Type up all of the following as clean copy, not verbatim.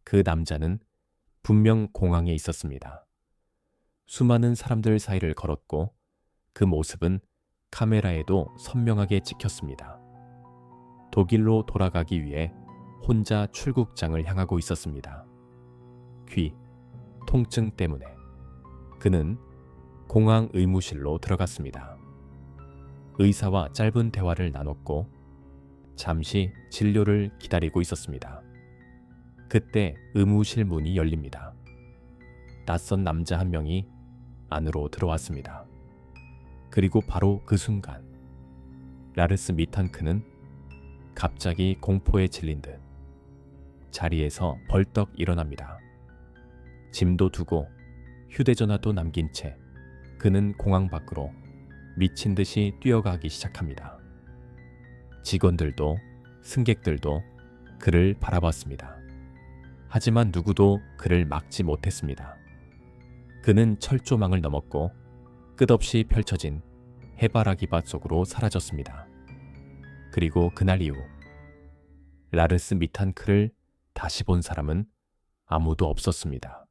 그 남자는 분명 공항에 있었습니다. 수많은 사람들 사이를 걸었고 그 모습은 카메라에도 선명하게 찍혔습니다. 독일로 돌아가기 위해 혼자 출국장을 향하고 있었습니다. 귀, 통증 때문에 그는 공항 의무실로 들어갔습니다. 의사와 짧은 대화를 나눴고 잠시 진료를 기다리고 있었습니다. 그때 의무실 문이 열립니다. 낯선 남자 한 명이 안으로 들어왔습니다. 그리고 바로 그 순간 라르스 미탄크는 갑자기 공포에 질린 듯 자리에서 벌떡 일어납니다. 짐도 두고 휴대전화도 남긴 채 그는 공항 밖으로 미친 듯이 뛰어가기 시작합니다. 직원들도 승객들도 그를 바라봤습니다. 하지만 누구도 그를 막지 못했습니다. 그는 철조망을 넘었고 끝없이 펼쳐진 해바라기 밭 속으로 사라졌습니다. 그리고 그날 이후 라르스 미탄크를 다시 본 사람은 아무도 없었습니다.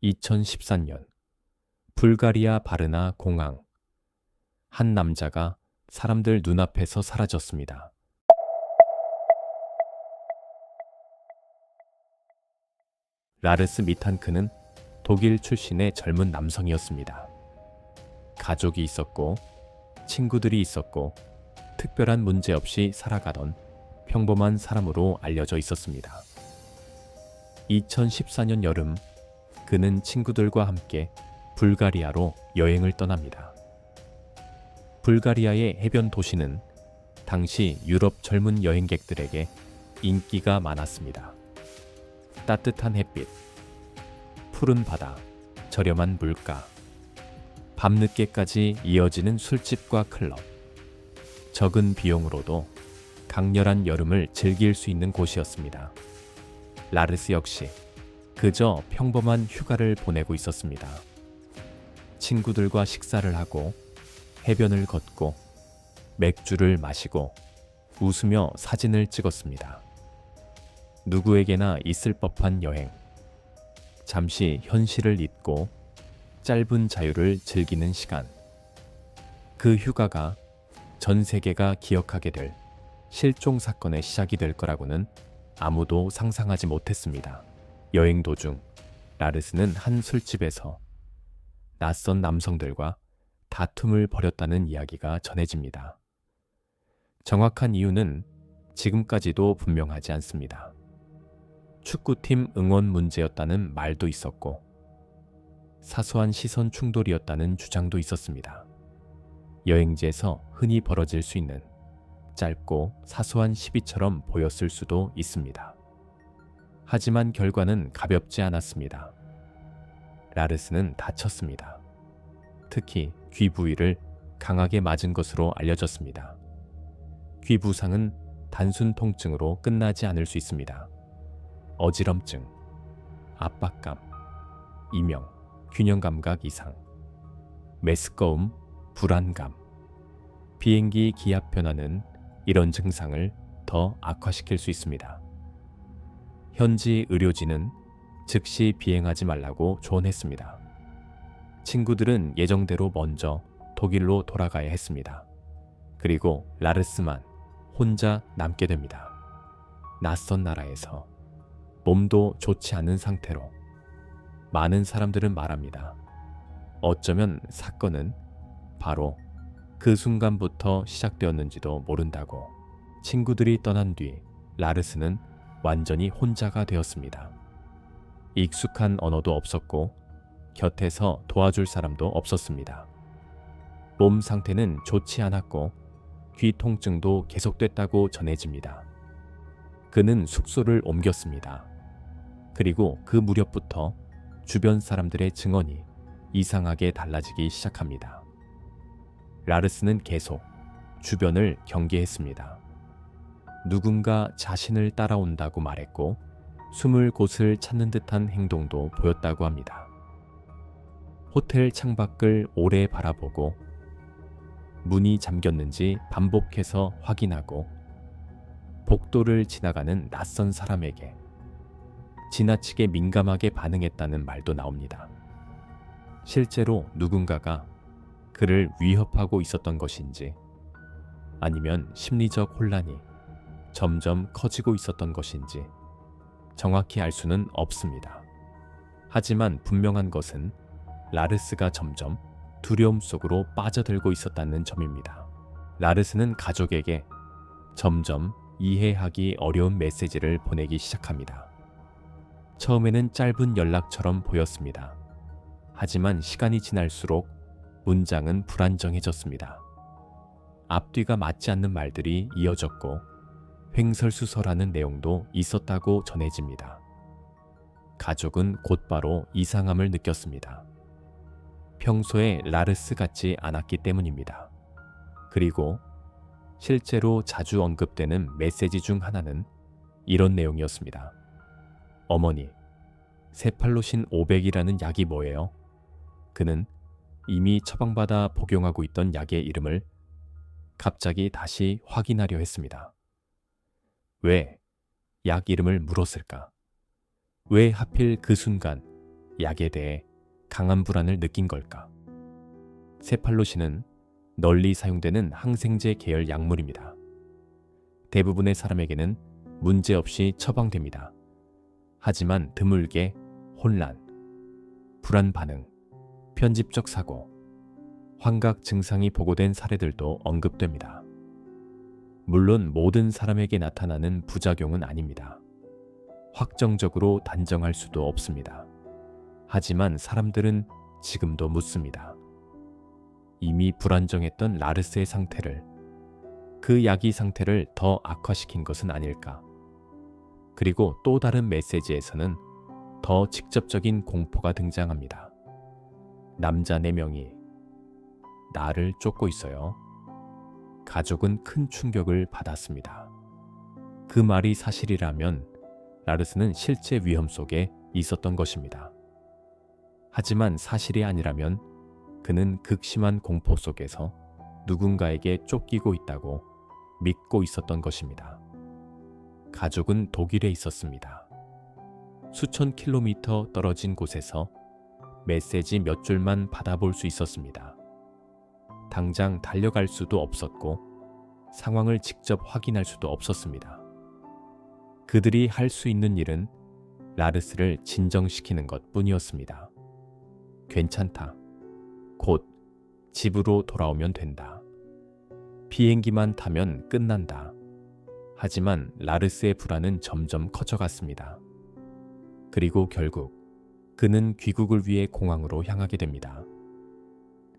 2014년 불가리아 바르나 공항. 한 남자가 사람들 눈앞에서 사라졌습니다. 라르스 미탄크는 독일 출신의 젊은 남성이었습니다. 가족이 있었고 친구들이 있었고 특별한 문제 없이 살아가던 평범한 사람으로 알려져 있었습니다. 2014년 여름 그는 친구들과 함께 불가리아로 여행을 떠납니다. 불가리아의 해변 도시는 당시 유럽 젊은 여행객들에게 인기가 많았습니다. 따뜻한 햇빛, 푸른 바다, 저렴한 물가, 밤늦게까지 이어지는 술집과 클럽, 적은 비용으로도 강렬한 여름을 즐길 수 있는 곳이었습니다. 라르스 역시 그저 평범한 휴가를 보내고 있었습니다. 친구들과 식사를 하고 해변을 걷고 맥주를 마시고 웃으며 사진을 찍었습니다. 누구에게나 있을 법한 여행. 잠시 현실을 잊고 짧은 자유를 즐기는 시간. 그 휴가가 전 세계가 기억하게 될 실종 사건의 시작이 될 거라고는 아무도 상상하지 못했습니다. 여행 도중 라르스는 한 술집에서 낯선 남성들과 다툼을 벌였다는 이야기가 전해집니다. 정확한 이유는 지금까지도 분명하지 않습니다. 축구팀 응원 문제였다는 말도 있었고 사소한 시선 충돌이었다는 주장도 있었습니다. 여행지에서 흔히 벌어질 수 있는 짧고 사소한 시비처럼 보였을 수도 있습니다. 하지만 결과는 가볍지 않았습니다. 라르스는 다쳤습니다. 특히 귀 부위를 강하게 맞은 것으로 알려졌습니다. 귀 부상은 단순 통증으로 끝나지 않을 수 있습니다. 어지럼증, 압박감, 이명, 균형감각 이상, 메스꺼움, 불안감, 비행기 기압 변화는 이런 증상을 더 악화시킬 수 있습니다. 현지 의료진은 즉시 비행하지 말라고 조언했습니다. 친구들은 예정대로 먼저 독일로 돌아가야 했습니다. 그리고 라르스만 혼자 남게 됩니다. 낯선 나라에서 몸도 좋지 않은 상태로 많은 사람들은 말합니다. 어쩌면 사건은 바로 그 순간부터 시작되었는지도 모른다고. 친구들이 떠난 뒤 라르스는 완전히 혼자가 되었습니다. 익숙한 언어도 없었고 곁에서 도와줄 사람도 없었습니다. 몸 상태는 좋지 않았고 귀 통증도 계속됐다고 전해집니다. 그는 숙소를 옮겼습니다. 그리고 그 무렵부터 주변 사람들의 증언이 이상하게 달라지기 시작합니다. 라르스는 계속 주변을 경계했습니다. 누군가 자신을 따라온다고 말했고 숨을 곳을 찾는 듯한 행동도 보였다고 합니다. 호텔 창밖을 오래 바라보고 문이 잠겼는지 반복해서 확인하고 복도를 지나가는 낯선 사람에게 지나치게 민감하게 반응했다는 말도 나옵니다. 실제로 누군가가 그를 위협하고 있었던 것인지 아니면 심리적 혼란이 점점 커지고 있었던 것인지 정확히 알 수는 없습니다. 하지만 분명한 것은 라르스가 점점 두려움 속으로 빠져들고 있었다는 점입니다. 라르스는 가족에게 점점 이해하기 어려운 메시지를 보내기 시작합니다. 처음에는 짧은 연락처럼 보였습니다. 하지만 시간이 지날수록 문장은 불안정해졌습니다. 앞뒤가 맞지 않는 말들이 이어졌고 횡설수설하는 내용도 있었다고 전해집니다. 가족은 곧바로 이상함을 느꼈습니다. 평소에 라르스 같지 않았기 때문입니다. 그리고 실제로 자주 언급되는 메시지 중 하나는 이런 내용이었습니다. 어머니, 세팔로신 500이라는 약이 뭐예요? 그는 이미 처방받아 복용하고 있던 약의 이름을 갑자기 다시 확인하려 했습니다. 왜 약 이름을 물었을까? 왜 하필 그 순간 약에 대해 강한 불안을 느낀 걸까? 세팔로신은 널리 사용되는 항생제 계열 약물입니다. 대부분의 사람에게는 문제없이 처방됩니다. 하지만 드물게 혼란, 불안 반응, 편집적 사고, 환각 증상이 보고된 사례들도 언급됩니다. 물론 모든 사람에게 나타나는 부작용은 아닙니다. 확정적으로 단정할 수도 없습니다. 하지만 사람들은 지금도 묻습니다. 이미 불안정했던 라르스의 상태를, 그 약이 상태를 더 악화시킨 것은 아닐까? 그리고 또 다른 메시지에서는 더 직접적인 공포가 등장합니다. 남자 4명이 나를 쫓고 있어요. 가족은 큰 충격을 받았습니다. 그 말이 사실이라면 라르스는 실제 위험 속에 있었던 것입니다. 하지만 사실이 아니라면 그는 극심한 공포 속에서 누군가에게 쫓기고 있다고 믿고 있었던 것입니다. 가족은 독일에 있었습니다. 수천 킬로미터 떨어진 곳에서 메시지 몇 줄만 받아볼 수 있었습니다. 당장 달려갈 수도 없었고 상황을 직접 확인할 수도 없었습니다. 그들이 할 수 있는 일은 라르스를 진정시키는 것 뿐이었습니다. 괜찮다. 곧 집으로 돌아오면 된다. 비행기만 타면 끝난다. 하지만 라르스의 불안은 점점 커져갔습니다. 그리고 결국 그는 귀국을 위해 공항으로 향하게 됩니다.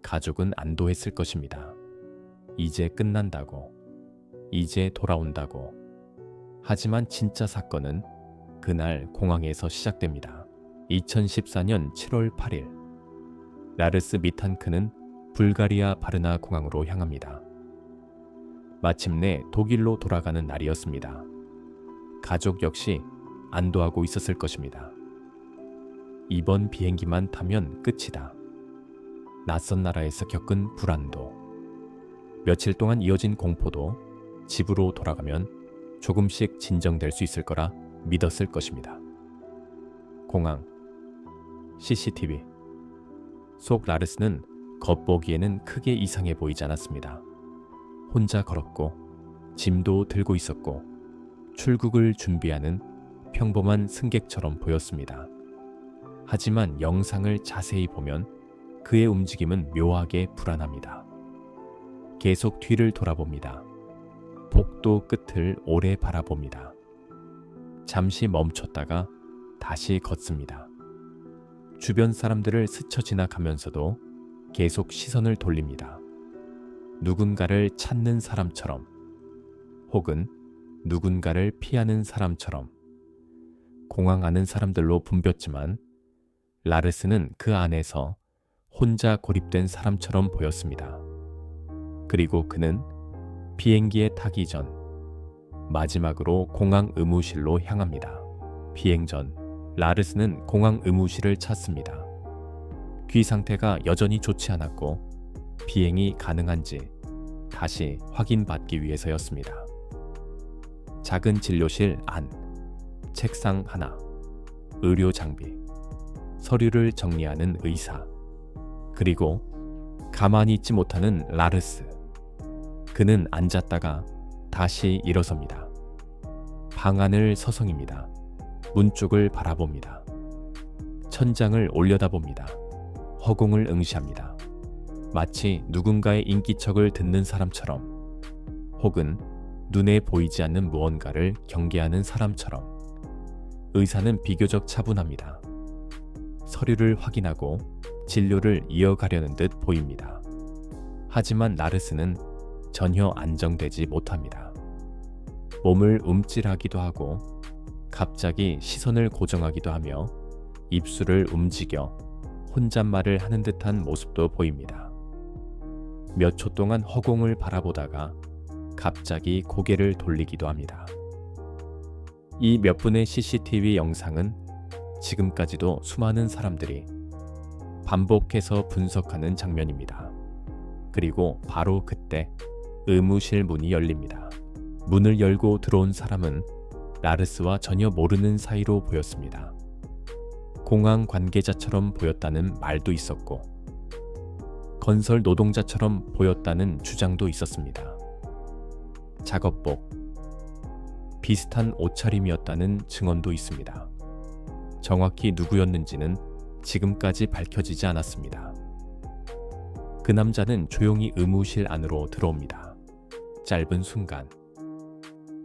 가족은 안도했을 것입니다. 이제 끝난다고, 이제 돌아온다고. 하지만 진짜 사건은 그날 공항에서 시작됩니다. 2014년 7월 8일, 라르스 미탄크는 불가리아 바르나 공항으로 향합니다. 마침내 독일로 돌아가는 날이었습니다. 가족 역시 안도하고 있었을 것입니다. 이번 비행기만 타면 끝이다. 낯선 나라에서 겪은 불안도, 며칠 동안 이어진 공포도 집으로 돌아가면 조금씩 진정될 수 있을 거라 믿었을 것입니다. 공항, CCTV. 속 라르스는 겉보기에는 크게 이상해 보이지 않았습니다. 혼자 걸었고 짐도 들고 있었고 출국을 준비하는 평범한 승객처럼 보였습니다. 하지만 영상을 자세히 보면 그의 움직임은 묘하게 불안합니다. 계속 뒤를 돌아봅니다. 복도 끝을 오래 바라봅니다. 잠시 멈췄다가 다시 걷습니다. 주변 사람들을 스쳐 지나가면서도 계속 시선을 돌립니다. 누군가를 찾는 사람처럼, 혹은 누군가를 피하는 사람처럼. 공항 안은 사람들로 붐볐지만 라르스는 그 안에서 혼자 고립된 사람처럼 보였습니다. 그리고 그는 비행기에 타기 전 마지막으로 공항 의무실로 향합니다. 비행 전 라르스는 공항 의무실을 찾습니다. 귀 상태가 여전히 좋지 않았고 비행이 가능한지 다시 확인받기 위해서였습니다. 작은 진료실 안, 책상 하나, 의료 장비, 서류를 정리하는 의사, 그리고 가만히 있지 못하는 라르스. 그는 앉았다가 다시 일어섭니다. 방 안을 서성입니다. 문 쪽을 바라봅니다. 천장을 올려다봅니다. 허공을 응시합니다. 마치 누군가의 인기척을 듣는 사람처럼, 혹은 눈에 보이지 않는 무언가를 경계하는 사람처럼. 의사는 비교적 차분합니다. 서류를 확인하고 진료를 이어가려는 듯 보입니다. 하지만 라르스는 전혀 안정되지 못합니다. 몸을 움찔하기도 하고 갑자기 시선을 고정하기도 하며 입술을 움직여 혼잣말을 하는 듯한 모습도 보입니다. 몇 초 동안 허공을 바라보다가 갑자기 고개를 돌리기도 합니다. 이 몇 분의 CCTV 영상은 지금까지도 수많은 사람들이 반복해서 분석하는 장면입니다. 그리고 바로 그때 의무실 문이 열립니다. 문을 열고 들어온 사람은 라르스와 전혀 모르는 사이로 보였습니다. 공항 관계자처럼 보였다는 말도 있었고, 건설 노동자처럼 보였다는 주장도 있었습니다. 작업복, 비슷한 옷차림이었다는 증언도 있습니다. 정확히 누구였는지는 지금까지 밝혀지지 않았습니다. 그 남자는 조용히 의무실 안으로 들어옵니다. 짧은 순간,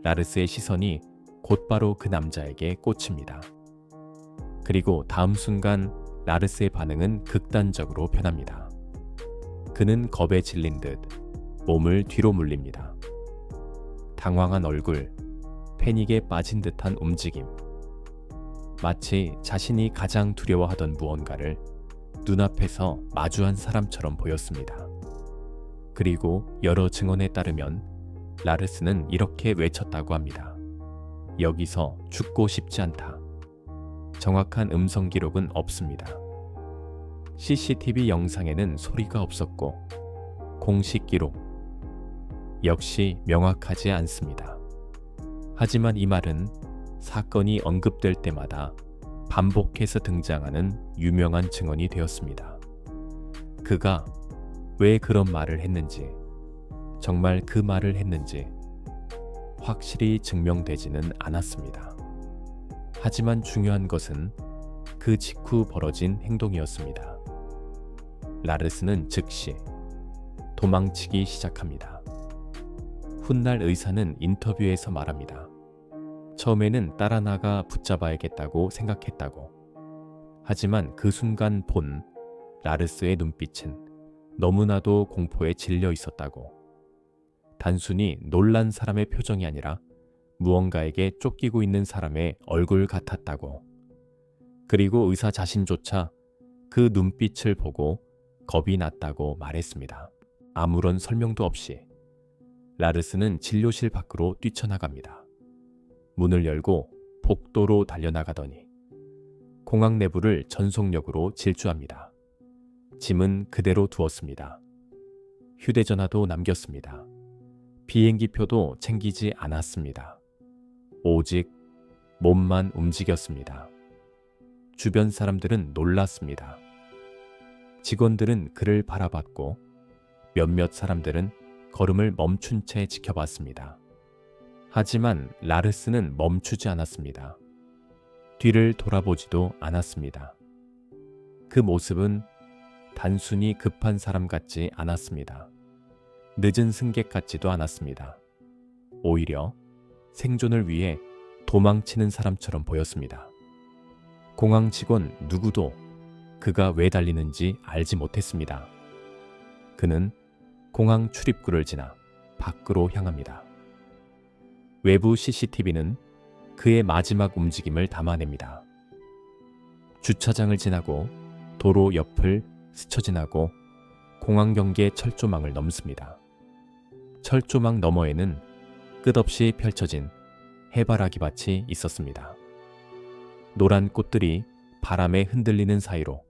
라르스의 시선이 곧바로 그 남자에게 꽂힙니다. 그리고 다음 순간 라르스의 반응은 극단적으로 변합니다. 그는 겁에 질린 듯 몸을 뒤로 물립니다. 당황한 얼굴, 패닉에 빠진 듯한 움직임. 마치 자신이 가장 두려워하던 무언가를 눈앞에서 마주한 사람처럼 보였습니다. 그리고 여러 증언에 따르면 라르스는 이렇게 외쳤다고 합니다. 여기서 죽고 싶지 않다. 정확한 음성 기록은 없습니다. CCTV 영상에는 소리가 없었고 공식 기록 역시 명확하지 않습니다. 하지만 이 말은 사건이 언급될 때마다 반복해서 등장하는 유명한 증언이 되었습니다. 그가 왜 그런 말을 했는지, 정말 그 말을 했는지 확실히 증명되지는 않았습니다. 하지만 중요한 것은 그 직후 벌어진 행동이었습니다. 라르스는 즉시 도망치기 시작합니다. 훗날 의사는 인터뷰에서 말합니다. 처음에는 따라 나가 붙잡아야겠다고 생각했다고. 하지만 그 순간 본 라르스의 눈빛은 너무나도 공포에 질려 있었다고. 단순히 놀란 사람의 표정이 아니라 무언가에게 쫓기고 있는 사람의 얼굴 같았다고. 그리고 의사 자신조차 그 눈빛을 보고 겁이 났다고 말했습니다. 아무런 설명도 없이 라르스는 진료실 밖으로 뛰쳐나갑니다. 문을 열고 복도로 달려나가더니 공항 내부를 전속력으로 질주합니다. 짐은 그대로 두었습니다. 휴대전화도 남겼습니다. 비행기표도 챙기지 않았습니다. 오직 몸만 움직였습니다. 주변 사람들은 놀랐습니다. 직원들은 그를 바라봤고 몇몇 사람들은 걸음을 멈춘 채 지켜봤습니다. 하지만 라르스는 멈추지 않았습니다. 뒤를 돌아보지도 않았습니다. 그 모습은 단순히 급한 사람 같지 않았습니다. 늦은 승객 같지도 않았습니다. 오히려 생존을 위해 도망치는 사람처럼 보였습니다. 공항 직원 누구도 그가 왜 달리는지 알지 못했습니다. 그는 공항 출입구를 지나 밖으로 향합니다. 외부 CCTV는 그의 마지막 움직임을 담아냅니다. 주차장을 지나고 도로 옆을 스쳐 지나고 공항 경계 철조망을 넘습니다. 철조망 너머에는 끝없이 펼쳐진 해바라기 밭이 있었습니다. 노란 꽃들이 바람에 흔들리는 사이로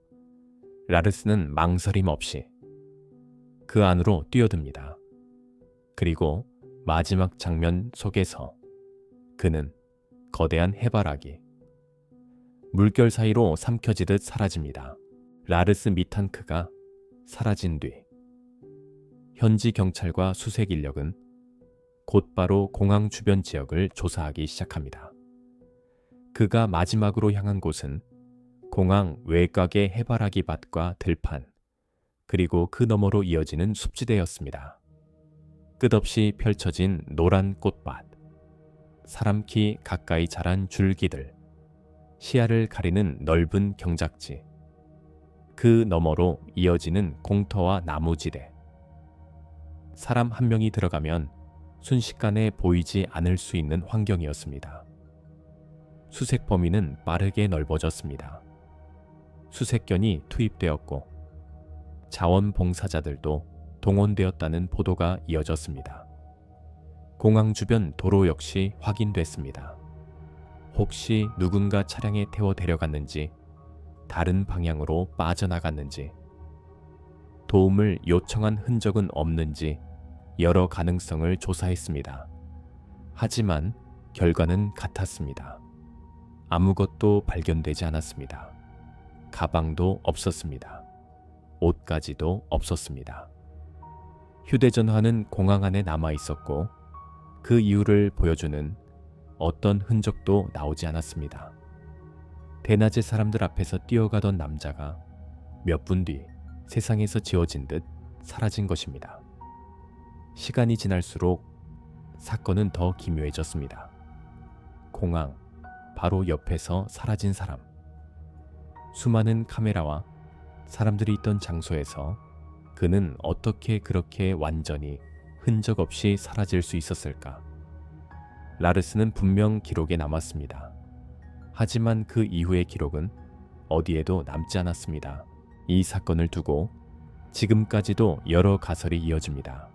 라르스는 망설임 없이 그 안으로 뛰어듭니다. 그리고 마지막 장면 속에서 그는 거대한 해바라기, 물결 사이로 삼켜지듯 사라집니다. 라르스 미탄크가 사라진 뒤 현지 경찰과 수색 인력은 곧바로 공항 주변 지역을 조사하기 시작합니다. 그가 마지막으로 향한 곳은 공항 외곽의 해바라기 밭과 들판, 그리고 그 너머로 이어지는 숲지대였습니다. 끝없이 펼쳐진 노란 꽃밭, 사람 키 가까이 자란 줄기들, 시야를 가리는 넓은 경작지, 그 너머로 이어지는 공터와 나무지대. 사람 한 명이 들어가면 순식간에 보이지 않을 수 있는 환경이었습니다. 수색 범위는 빠르게 넓어졌습니다. 수색견이 투입되었고 자원봉사자들도 동원되었다는 보도가 이어졌습니다. 공항 주변 도로 역시 확인됐습니다. 혹시 누군가 차량에 태워 데려갔는지, 다른 방향으로 빠져나갔는지, 도움을 요청한 흔적은 없는지 여러 가능성을 조사했습니다. 하지만 결과는 같았습니다. 아무것도 발견되지 않았습니다. 가방도 없었습니다. 옷까지도 없었습니다. 휴대전화는 공항 안에 남아 있었고 그 이유를 보여주는 어떤 흔적도 나오지 않았습니다. 대낮에 사람들 앞에서 뛰어가던 남자가 몇 분 뒤 세상에서 지워진 듯 사라진 것입니다. 시간이 지날수록 사건은 더 기묘해졌습니다. 공항 바로 옆에서 사라진 사람. 수많은 카메라와 사람들이 있던 장소에서 그는 어떻게 그렇게 완전히 흔적 없이 사라질 수 있었을까? 라르스는 분명 기록에 남았습니다. 하지만 그 이후의 기록은 어디에도 남지 않았습니다. 이 사건을 두고 지금까지도 여러 가설이 이어집니다.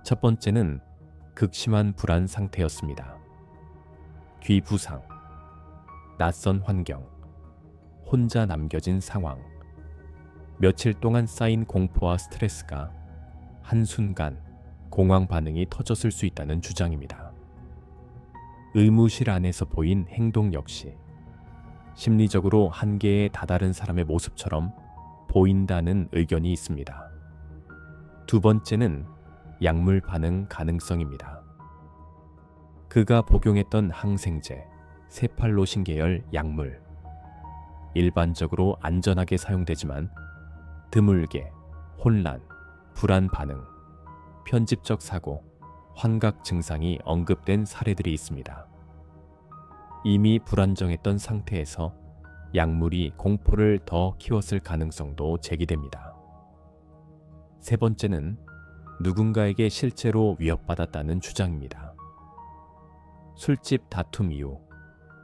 첫 번째는 극심한 불안 상태였습니다. 귀 부상, 낯선 환경, 혼자 남겨진 상황, 며칠 동안 쌓인 공포와 스트레스가 한순간 공황 반응이 터졌을 수 있다는 주장입니다. 의무실 안에서 보인 행동 역시 심리적으로 한계에 다다른 사람의 모습처럼 보인다는 의견이 있습니다. 두 번째는 약물 반응 가능성입니다. 그가 복용했던 항생제, 세팔로신 계열 약물, 일반적으로 안전하게 사용되지만 드물게 혼란, 불안 반응, 편집적 사고, 환각 증상이 언급된 사례들이 있습니다. 이미 불안정했던 상태에서 약물이 공포를 더 키웠을 가능성도 제기됩니다. 세 번째는 누군가에게 실제로 위협받았다는 주장입니다. 술집 다툼 이후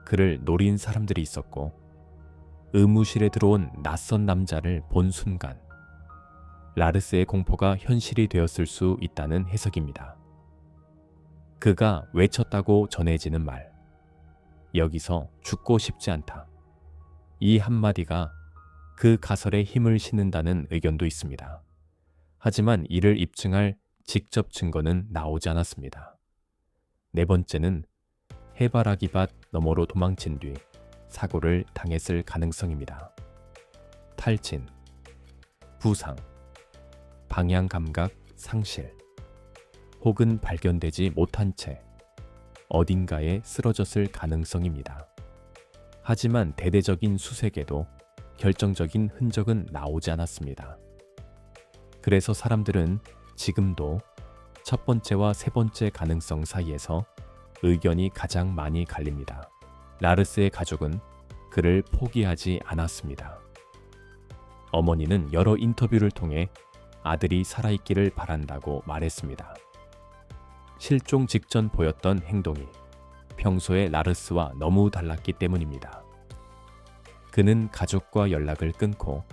그를 노린 사람들이 있었고 의무실에 들어온 낯선 남자를 본 순간 라르스의 공포가 현실이 되었을 수 있다는 해석입니다. 그가 외쳤다고 전해지는 말, 여기서 죽고 싶지 않다. 이 한마디가 그 가설에 힘을 실는다는 의견도 있습니다. 하지만 이를 입증할 직접 증거는 나오지 않았습니다. 네 번째는 해바라기 밭 너머로 도망친 뒤 사고를 당했을 가능성입니다. 탈진, 부상, 방향 감각 상실, 혹은 발견되지 못한 채 어딘가에 쓰러졌을 가능성입니다. 하지만 대대적인 수색에도 결정적인 흔적은 나오지 않았습니다. 그래서 사람들은 지금도 첫 번째와 세 번째 가능성 사이에서 의견이 가장 많이 갈립니다. 라르스의 가족은 그를 포기하지 않았습니다. 어머니는 여러 인터뷰를 통해 아들이 살아있기를 바란다고 말했습니다. 실종 직전 보였던 행동이 평소의 라르스와 너무 달랐기 때문입니다. 그는 가족과 연락을 끊고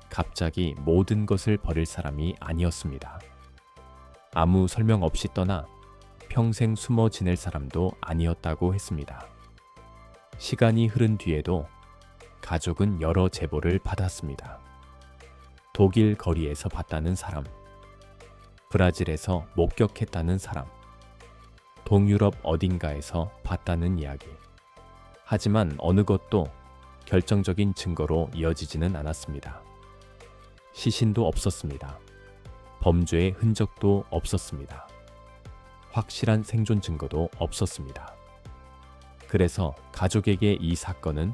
갑자기 모든 것을 버릴 사람이 아니었습니다. 아무 설명 없이 떠나 평생 숨어 지낼 사람도 아니었다고 했습니다. 시간이 흐른 뒤에도 가족은 여러 제보를 받았습니다. 독일 거리에서 봤다는 사람, 브라질에서 목격했다는 사람, 동유럽 어딘가에서 봤다는 이야기. 하지만 어느 것도 결정적인 증거로 이어지지는 않았습니다. 시신도 없었습니다. 범죄의 흔적도 없었습니다. 확실한 생존 증거도 없었습니다. 그래서 가족에게 이 사건은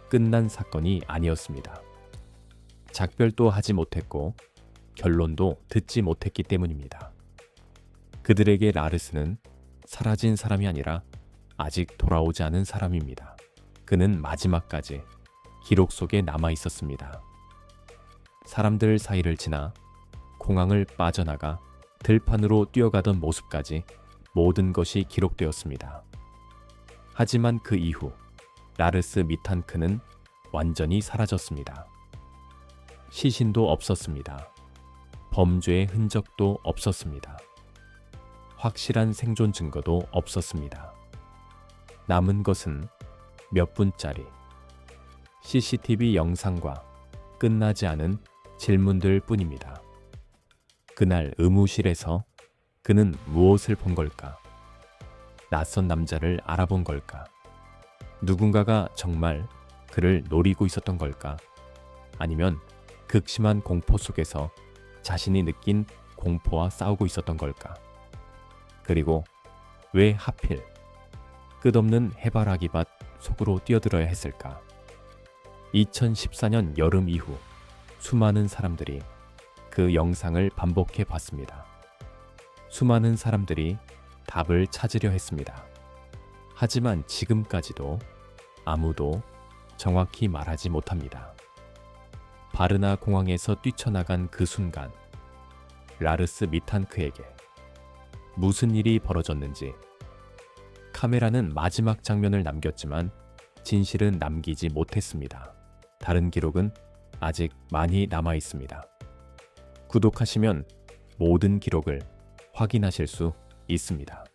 끝난 사건이 아니었습니다. 작별도 하지 못했고 결론도 듣지 못했기 때문입니다. 그들에게 라르스는 사라진 사람이 아니라 아직 돌아오지 않은 사람입니다. 그는 마지막까지 기록 속에 남아 있었습니다. 사람들 사이를 지나 공항을 빠져나가 들판으로 뛰어가던 모습까지 모든 것이 기록되었습니다. 하지만 그 이후 라르스 미탄크는 완전히 사라졌습니다. 시신도 없었습니다. 범죄의 흔적도 없었습니다. 확실한 생존 증거도 없었습니다. 남은 것은 몇 분짜리 CCTV 영상과 끝나지 않은 질문들 뿐입니다. 그날 의무실에서 그는 무엇을 본 걸까? 낯선 남자를 알아본 걸까? 누군가가 정말 그를 노리고 있었던 걸까? 아니면 극심한 공포 속에서 자신이 느낀 공포와 싸우고 있었던 걸까? 그리고 왜 하필 끝없는 해바라기 밭 속으로 뛰어들어야 했을까? 2014년 여름 이후 수많은 사람들이 그 영상을 반복해 봤습니다. 수많은 사람들이 답을 찾으려 했습니다. 하지만 지금까지도 아무도 정확히 말하지 못합니다. 바르나 공항에서 뛰쳐나간 그 순간 라르스 미탄크에게 무슨 일이 벌어졌는지 카메라는 마지막 장면을 남겼지만 진실은 남기지 못했습니다. 다른 기록은 아직 많이 남아 있습니다. 구독하시면 모든 기록을 확인하실 수 있습니다.